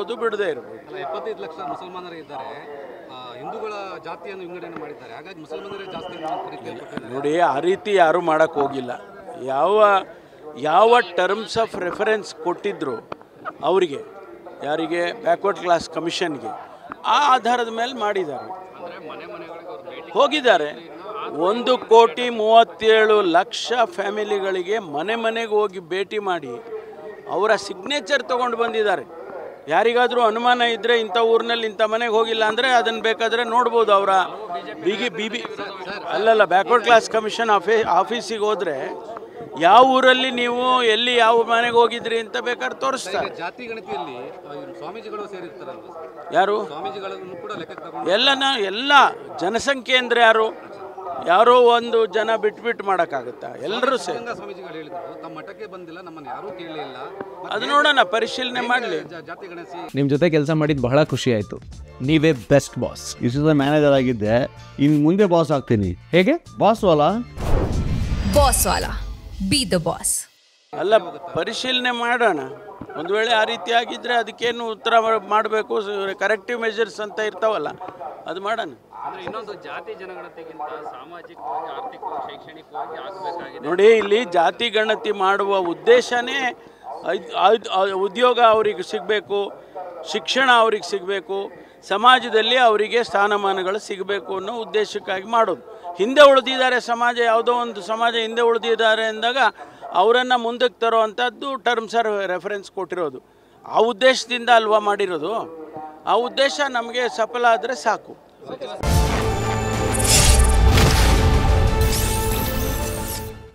ಇರ್ಬೋದು, ಬಿಡದೇ ಇರ್ಬೋದು. 75 ಲಕ್ಷ ಮುಸಲ್ಮಾನರು ಇದ್ದಾರೆ, ಹಿಂದೂಗಳ ಜಾತಿಯನ್ನು ವಿಂಗಡಣೆ ಮಾಡಿದ್ದಾರೆ, ಹಾಗಾಗಿ ಮುಸಲ್ಮಾನರೇ ಜಾಸ್ತಿ. ನೋಡಿ, ಆ ರೀತಿ ಯಾರೂ ಮಾಡೋಕ್ಕೆ ಹೋಗಿಲ್ಲ. ಯಾವ ಟರ್ಮ್ಸ್ ಆಫ್ ರೆಫರೆನ್ಸ್ ಕೊಟ್ಟಿದ್ರು ಅವರಿಗೆ, ಯಾರಿಗೆ, ಬ್ಯಾಕ್ವರ್ಡ್ ಕ್ಲಾಸ್ ಕಮಿಷನ್ಗೆ, ಆ ಆಧಾರದ ಮೇಲೆ ಮಾಡಿದ್ದಾರೆ, ಹೋಗಿದ್ದಾರೆ. 1,37,00,000 ಫ್ಯಾಮಿಲಿಗಳಿಗೆ ಮನೆಗೆ ಹೋಗಿ ಭೇಟಿ ಮಾಡಿ ಅವರ ಸಿಗ್ನೇಚರ್ ತೊಗೊಂಡು ಬಂದಿದ್ದಾರೆ. ಯಾರಿಗಾದರೂ ಅನುಮಾನ ಇದ್ದರೆ ಇಂಥ ಊರಿನಲ್ಲಿ ಇಂಥ ಮನೆಗೆ ಹೋಗಿಲ್ಲ ಅಂದರೆ ಅದನ್ನು ಬೇಕಾದರೆ ನೋಡ್ಬೋದು. ಅವರ ಅಲ್ಲಲ್ಲ, ಬ್ಯಾಕ್ವರ್ಡ್ ಕ್ಲಾಸ್ ಕಮಿಷನ್ ಆಫೀಸಿಗೆ ಹೋದರೆ ಯಾವ ಊರಲ್ಲಿ ನೀವು ಎಲ್ಲಿ ಯಾವ ಮನೆಗೆ ಹೋಗಿದ್ರಿ ಅಂತ ಬೇಕಾದ್ರೆ ತೋರಿಸ್ತಾರೆ. ಜಾತಿ ಗಣತಿಯಲ್ಲಿ ಸ್ವಾಮೀಜಿಗಳು ಸೇರಿರ್ತಾರಲ್ಲ, ಯಾರು ಸ್ವಾಮೀಜಿಗಳನ್ನು ಕೂಡ ಲೆಕ್ಕ ಎಲ್ಲ ಜನಸಂಖ್ಯೆ ಅಂದರೆ ಯಾರೋ ಒಂದು ಜನ ಬಿಟ್ಟು ಮಾಡೋಕ್ಕಾಗುತ್ತಾ? ಎಲ್ಲರೂ ಸೇರಿ ಸ್ವಾಮೀಜಿಗಳು ಹೇಳಿದ್ರು ತಮ್ಮ ಮಠಕ್ಕೆ ಬಂದಿಲ್ಲ, ನಮ್ಮನ್ನು ಯಾರೂ ಕೇಳಲಿಲ್ಲ. ಅದು ನೋಡೋಣ, ಪರಿಶೀಲನೆ ಮಾಡಲಿ. ಜಾತಿ ಗಣತಿ ನಿಮ್ಮ ಜೊತೆ ಕೆಲಸ ಮಾಡಿದ್ದು ಬಹಳ ಖುಷಿ ಆಯಿತು. ನೀವೇ ಬೆಸ್ಟ್ ಬಾಸ್. ಇಷ್ಟು ಮ್ಯಾನೇಜರ್ ಆಗಿದ್ದೆ, ಇನ್ನು ಮುಂದೆ ಬಾಸ್ ಆಗ್ತೀನಿ. ಹೇಗೆ? Boss Vala B the boss. ಅಲ್ಲ, ಪರಿಶೀಲನೆ ಮಾಡೋಣ. ಒಂದು ವೇಳೆ ಆ ರೀತಿ ಆಗಿದ್ದರೆ ಅದಕ್ಕೇನು ಉತ್ತರ ಮಾಡಬೇಕು, ಕರೆಕ್ಟಿವ್ ಮೆಜರ್ಸ್ ಅಂತ ಇರ್ತಾವಲ್ಲ, ಅದು ಮಾಡೋಣ. ಇನ್ನೊಂದು ಜಾತಿ ಜನಗಣತಿಗಿಂತ ಸಾಮಾಜಿಕವಾಗಿ, ಆರ್ಥಿಕವಾಗಿ, ಶೈಕ್ಷಣಿಕವಾಗಿ ಆಗಬೇಕಾಗಿದೆ. ನೋಡಿ, ಇಲ್ಲಿ ಜಾತಿ ಗಣತಿ ಮಾಡುವ ಉದ್ದೇಶನೇ ಉದ್ಯೋಗ ಅವ್ರಿಗೆ ಸಿಗಬೇಕು, ಶಿಕ್ಷಣ ಅವ್ರಿಗೆ ಸಿಗಬೇಕು, ಸಮಾಜದಲ್ಲಿ ಅವರಿಗೆ ಸ್ಥಾನಮಾನಗಳು ಸಿಗಬೇಕು ಅನ್ನೋ ಉದ್ದೇಶಕ್ಕಾಗಿ ಮಾಡೋದು. ಹಿಂದೆ ಉಳಿದಿದ್ದಾರೆ ಸಮಾಜ, ಯಾವುದೋ ಒಂದು ಸಮಾಜ ಹಿಂದೆ ಉಳಿದಿದ್ದಾರೆ ಅಂದಾಗ ಅವರನ್ನು ಮುಂದಕ್ಕೆ ತರೋ ಅಂಥದ್ದು ಟರ್ಮ್ಸ್ ಆರ್ ರೆಫರೆನ್ಸ್ ಕೊಟ್ಟಿರೋದು. ಆ ಉದ್ದೇಶದಿಂದ ಅಲ್ವಾ ಮಾಡಿರೋದು. ಆ ಉದ್ದೇಶ ನಮಗೆ ಸಫಲ ಆದರೆ ಸಾಕು.